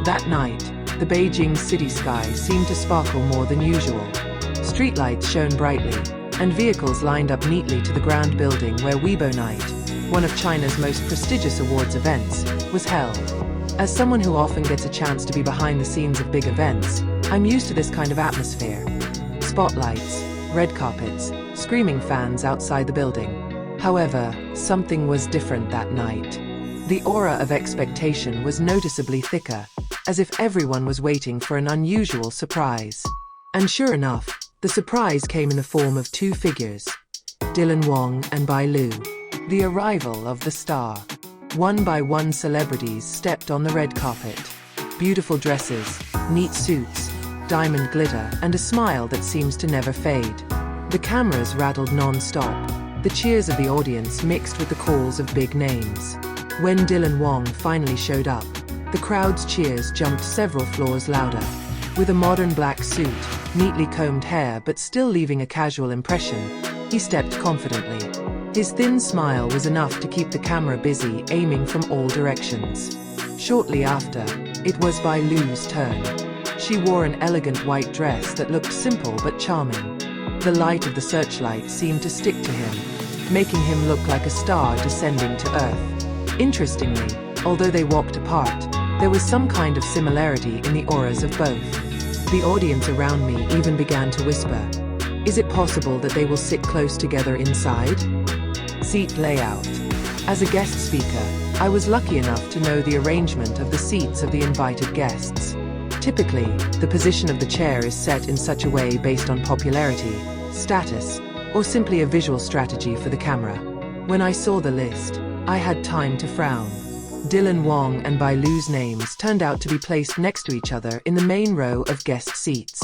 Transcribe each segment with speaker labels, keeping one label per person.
Speaker 1: That night, the Beijing city sky seemed to sparkle more than usual. Streetlights shone brightly, and vehicles lined up neatly to the grand building where Weibo Night, one of China's most prestigious awards events, was held. As someone who often gets a chance to be behind the scenes of big events, I'm used to this kind of atmosphere. Spotlights, red carpets, screaming fans outside the building. However, something was different that night. The aura of expectation was noticeably thicker, as if everyone was waiting for an unusual surprise. And sure enough, the surprise came in the form of two figures, Wang and Bai Lu. The arrival of the star. One by one celebrities stepped on the red carpet. Beautiful dresses, neat suits, diamond glitter, and a smile that seems to never fade. The cameras rattled non-stop, the cheers of the audience mixed with the calls of big names. When Wang finally showed up, the crowd's cheers jumped several floors louder. With a modern black suit, neatly combed hair but still leaving a casual impression, he stepped confidently. His thin smile was enough to keep the camera busy, aiming from all directions. Shortly after, it was Bai Lu's turn. She wore an elegant white dress that looked simple but charming. The light of the searchlight seemed to stick to him, making him look like a star descending to Earth. Interestingly, although they walked apart, there was some kind of similarity in the auras of both. The audience around me even began to whisper, "Is it possible that they will sit close together inside?" Seat layout. As a guest speaker, I was lucky enough to know the arrangement of the seats of the invited guests. Typically, the position of the chair is set in such a way based on popularity, status, or simply a visual strategy for the camera. When I saw the list, I had time to frown. Wang and Bai Lu's names turned out to be placed next to each other in the main row of guest seats.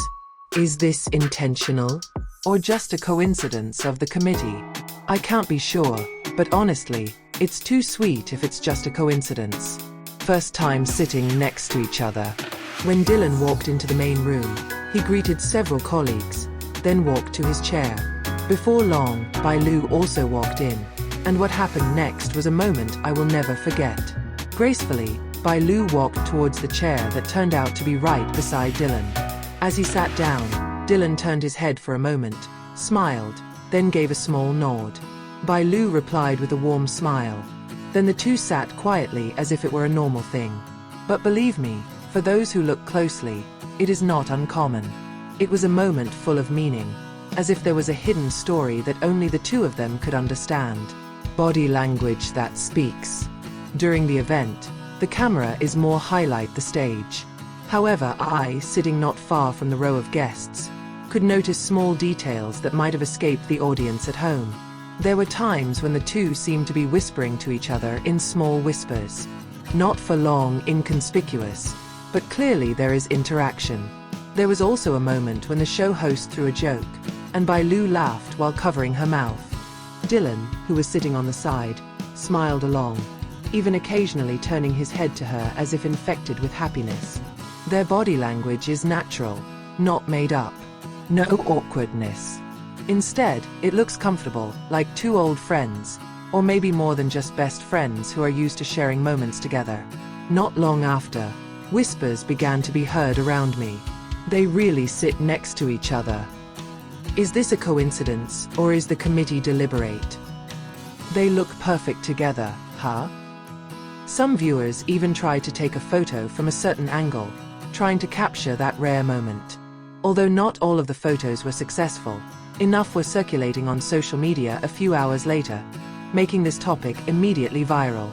Speaker 1: Is this intentional? Or just a coincidence of the committee? I can't be sure, but honestly, it's too sweet if it's just a coincidence. First time sitting next to each other. When Dylan walked into the main room, he greeted several colleagues, then walked to his chair. Before long, Bai Lu also walked in, and what happened next was a moment I will never forget. Gracefully, Bai Lu walked towards the chair that turned out to be right beside Dylan. As he sat down, Dylan turned his head for a moment, smiled, then gave a small nod. Bai Lu replied with a warm smile. Then the two sat quietly as if it were a normal thing. But believe me, for those who look closely, it is not uncommon. It was a moment full of meaning, as if there was a hidden story that only the two of them could understand. Body language that speaks. During the event, the camera is more highlight the stage. However, I, sitting not far from the row of guests, could notice small details that might have escaped the audience at home. There were times when the two seemed to be whispering to each other in small whispers. Not for long, inconspicuous, but clearly there is interaction. There was also a moment when the show host threw a joke, and Bai Lu laughed while covering her mouth. Dylan, who was sitting on the side, smiled along, even occasionally turning his head to her as if infected with happiness. Their body language is natural, not made up. No awkwardness. Instead, it looks comfortable, like two old friends, or maybe more than just best friends who are used to sharing moments together. Not long after, whispers began to be heard around me. They really sit next to each other. Is this a coincidence, or is the committee deliberate? They look perfect together, huh? Some viewers even tried to take a photo from a certain angle, trying to capture that rare moment. Although not all of the photos were successful, enough were circulating on social media a few hours later, making this topic immediately viral.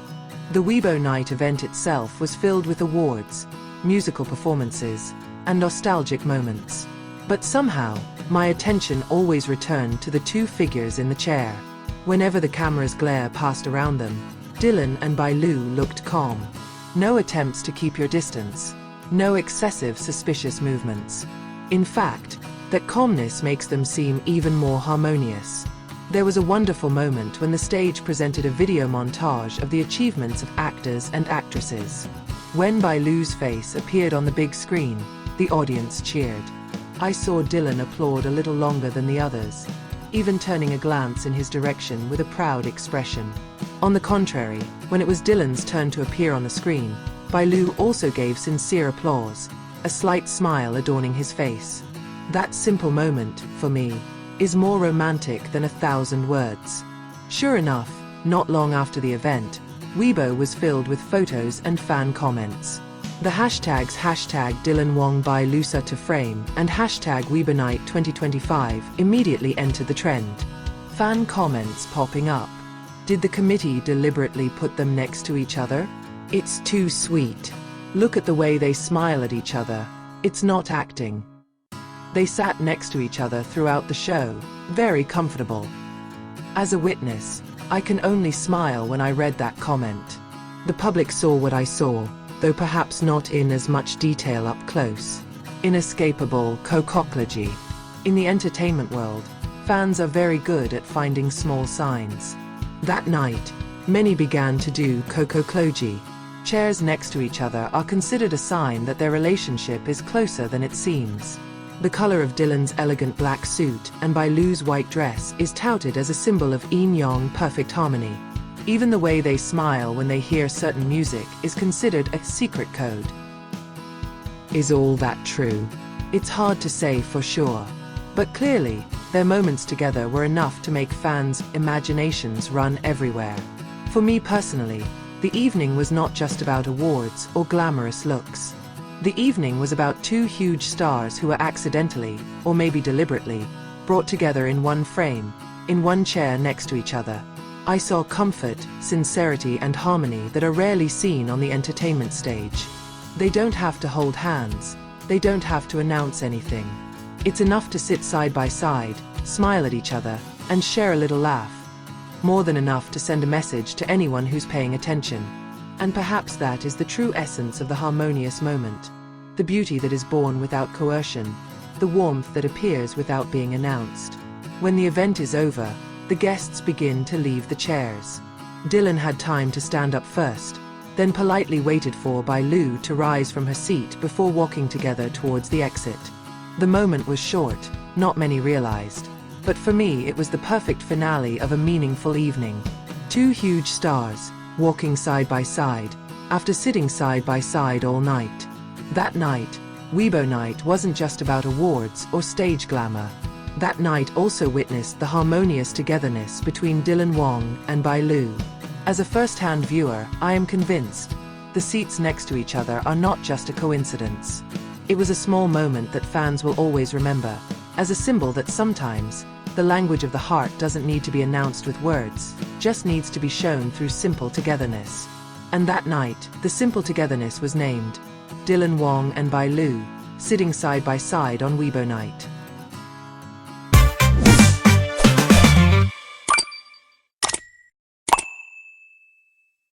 Speaker 1: The Weibo Night event itself was filled with awards, musical performances, and nostalgic moments. But somehow, my attention always returned to the two figures in the chair. Whenever the camera's glare passed around them, Dylan and Bai Lu looked calm. No attempts to keep your distance. No excessive suspicious movements. In fact, that calmness makes them seem even more harmonious. There was a wonderful moment when the stage presented a video montage of the achievements of actors and actresses. When Bai Lu's face appeared on the big screen, the audience cheered. I saw Dylan applaud a little longer than the others, even turning a glance in his direction with a proud expression. On the contrary, when it was Dylan's turn to appear on the screen, Bai Lu also gave sincere applause, a slight smile adorning his face. That simple moment, for me, is more romantic than 1,000 words. Sure enough, not long after the event, Weibo was filled with photos and fan comments. The hashtags #Dylan Wang Bai Lu to frame and #Weibo Night 2025 immediately entered the trend. Fan comments popping up. Did the committee deliberately put them next to each other? It's too sweet. Look at the way they smile at each other. It's not acting. They sat next to each other throughout the show, very comfortable. As a witness, I can only smile when I read that comment. The public saw what I saw, though perhaps not in as much detail up close. Inescapable cococlogy. In the entertainment world, fans are very good at finding small signs. That night, many began to do cococlogy. Chairs next to each other are considered a sign that their relationship is closer than it seems. The color of Dylan's elegant black suit and Bai Lu's white dress is touted as a symbol of yin-yang perfect harmony. Even the way they smile when they hear certain music is considered a secret code. Is all that true? It's hard to say for sure. But clearly, their moments together were enough to make fans' imaginations run everywhere. For me personally, the evening was not just about awards or glamorous looks. The evening was about two huge stars who were accidentally, or maybe deliberately, brought together in one frame, in one chair next to each other. I saw comfort, sincerity and harmony that are rarely seen on the entertainment stage. They don't have to hold hands, they don't have to announce anything. It's enough to sit side by side, smile at each other, and share a little laugh. More than enough to send a message to anyone who's paying attention. And perhaps that is the true essence of the harmonious moment. The beauty that is born without coercion, the warmth that appears without being announced. When the event is over, the guests begin to leave the chairs. Dylan had time to stand up first, then politely waited for Bai Lu to rise from her seat before walking together towards the exit. The moment was short, not many realized. But for me it was the perfect finale of a meaningful evening. Two huge stars, walking side by side, after sitting side by side all night. That night, Weibo Night wasn't just about awards or stage glamour. That night also witnessed the harmonious togetherness between Dylan Wang and Bai Lu. As a first-hand viewer, I am convinced the seats next to each other are not just a coincidence. It was a small moment that fans will always remember, as a symbol that sometimes, the language of the heart doesn't need to be announced with words, just needs to be shown through simple togetherness. And that night, the simple togetherness was named Dylan Wang and Bai Lu, sitting side by side on Weibo Night.